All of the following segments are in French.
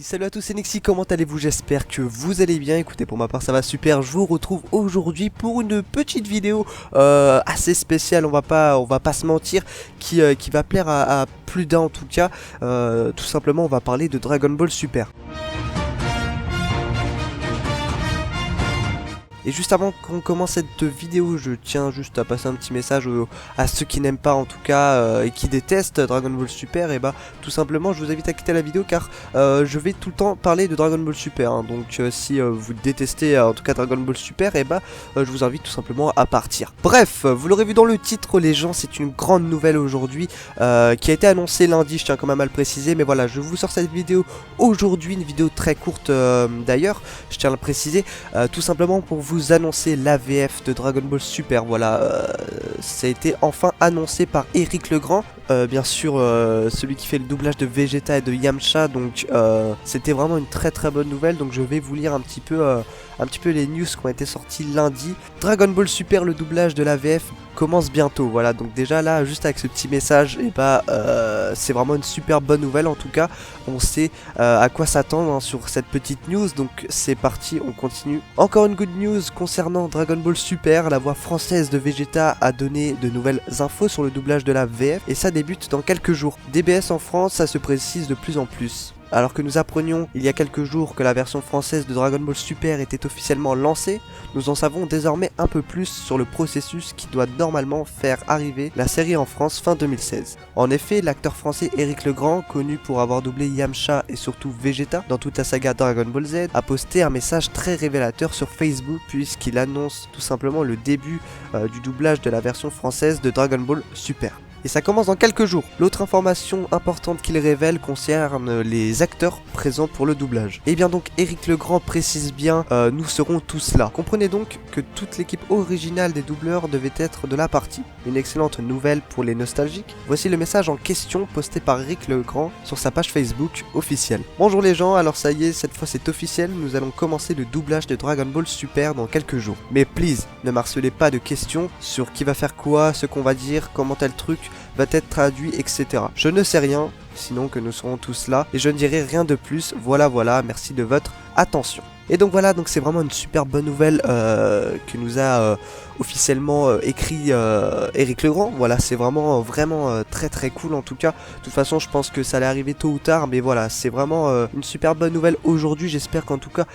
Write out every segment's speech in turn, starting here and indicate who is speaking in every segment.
Speaker 1: Salut à tous, c'est Nexi, comment allez-vous? J'espère que vous allez bien. Écoutez, pour ma part ça va super, je vous retrouve aujourd'hui pour une petite vidéo assez spéciale, on va pas se mentir, qui va plaire à plus d'un en tout cas. Tout simplement on va parler de Dragon Ball Super. Et juste avant qu'on commence cette vidéo, je tiens juste à passer un petit message à ceux qui n'aiment pas en tout cas et qui détestent Dragon Ball Super. Et bah tout simplement je vous invite à quitter la vidéo car je vais tout le temps parler de Dragon Ball Super hein. Donc si vous détestez en tout cas Dragon Ball Super, et bah je vous invite tout simplement à partir. Bref, vous l'aurez vu dans le titre les gens, c'est une grande nouvelle aujourd'hui qui a été annoncée lundi, je tiens quand même à le préciser. Mais voilà, je vous sors cette vidéo aujourd'hui, une vidéo très courte d'ailleurs, je tiens à le préciser, tout simplement pour vous annoncer l'AVF de Dragon Ball Super. Voilà, ça a été enfin annoncé par Éric Legrand, bien sûr celui qui fait le doublage de Vegeta et de Yamcha. Donc c'était vraiment une très bonne nouvelle. Donc je vais vous lire un petit peu les news qui ont été sorties lundi. Dragon Ball Super, le doublage de l'AVF commence bientôt. Voilà, donc déjà là juste avec ce petit message, et bah c'est vraiment une super bonne nouvelle. En tout cas on sait à quoi s'attendre hein, sur cette petite news. Donc c'est parti, on continue. Encore une good news concernant Dragon Ball Super, la voix française de Vegeta a donné de nouvelles infos sur le doublage de la VF et ça débute dans quelques jours. DBS en France, ça se précise de plus en plus. Alors que nous apprenions il y a quelques jours que la version française de Dragon Ball Super était officiellement lancée, nous en savons désormais un peu plus sur le processus qui doit normalement faire arriver la série en France fin 2016. En effet, l'acteur français Éric Legrand, connu pour avoir doublé Yamcha et surtout Vegeta dans toute la saga Dragon Ball Z, a posté un message très révélateur sur Facebook puisqu'il annonce tout simplement le début du doublage de la version française de Dragon Ball Super. Et ça commence dans quelques jours. L'autre information importante qu'il révèle concerne les acteurs présents pour le doublage. Et bien donc Éric Legrand précise bien nous serons tous là. Comprenez donc que toute l'équipe originale des doubleurs devait être de la partie. Une excellente nouvelle pour les nostalgiques. Voici le message en question posté par Éric Legrand sur sa page Facebook officielle. Bonjour les gens, alors ça y est, cette fois c'est officiel, nous allons commencer le doublage de Dragon Ball Super dans quelques jours. Mais please, ne m'harcelez pas de questions sur qui va faire quoi, ce qu'on va dire, comment tel truc va être traduit, etc. Je ne sais rien, sinon que nous serons tous là, et je ne dirai rien de plus. Voilà, merci de votre attention. Et donc voilà, donc c'est vraiment une super bonne nouvelle que nous a officiellement écrit Éric Legrand. Voilà, c'est vraiment très cool en tout cas. De toute façon je pense que ça allait arriver tôt ou tard, mais voilà, c'est vraiment une super bonne nouvelle aujourd'hui. J'espère qu'en tout cas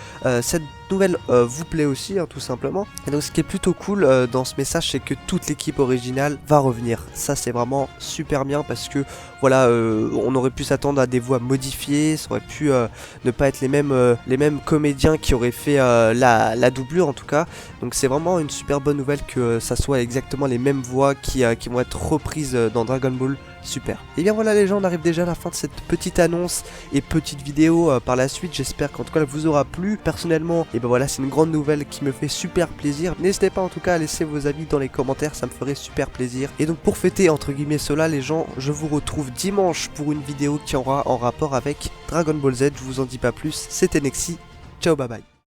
Speaker 1: cette nouvelle vous plaît aussi hein, tout simplement. Et donc ce qui est plutôt cool dans ce message, c'est que toute l'équipe originale va revenir. Ça c'est vraiment super bien parce que voilà, on aurait pu s'attendre à des voix modifiées, ça aurait pu ne pas être les mêmes comédiens qui auraient fait la doublure en tout cas. Donc c'est vraiment une super bonne nouvelle que ça soit exactement les mêmes voix qui vont être reprises dans Dragon Ball Super. Et bien voilà les gens, on arrive déjà à la fin de cette petite annonce et petite vidéo par la suite. J'espère qu'en tout cas elle vous aura plu. Personnellement, et ben voilà, c'est une grande nouvelle qui me fait super plaisir. N'hésitez pas en tout cas à laisser vos avis dans les commentaires, ça me ferait super plaisir. Et donc pour fêter entre guillemets cela les gens, je vous retrouve dimanche pour une vidéo qui aura en rapport avec Dragon Ball Z. Je vous en dis pas plus, c'était Nexi. Ciao, bye bye.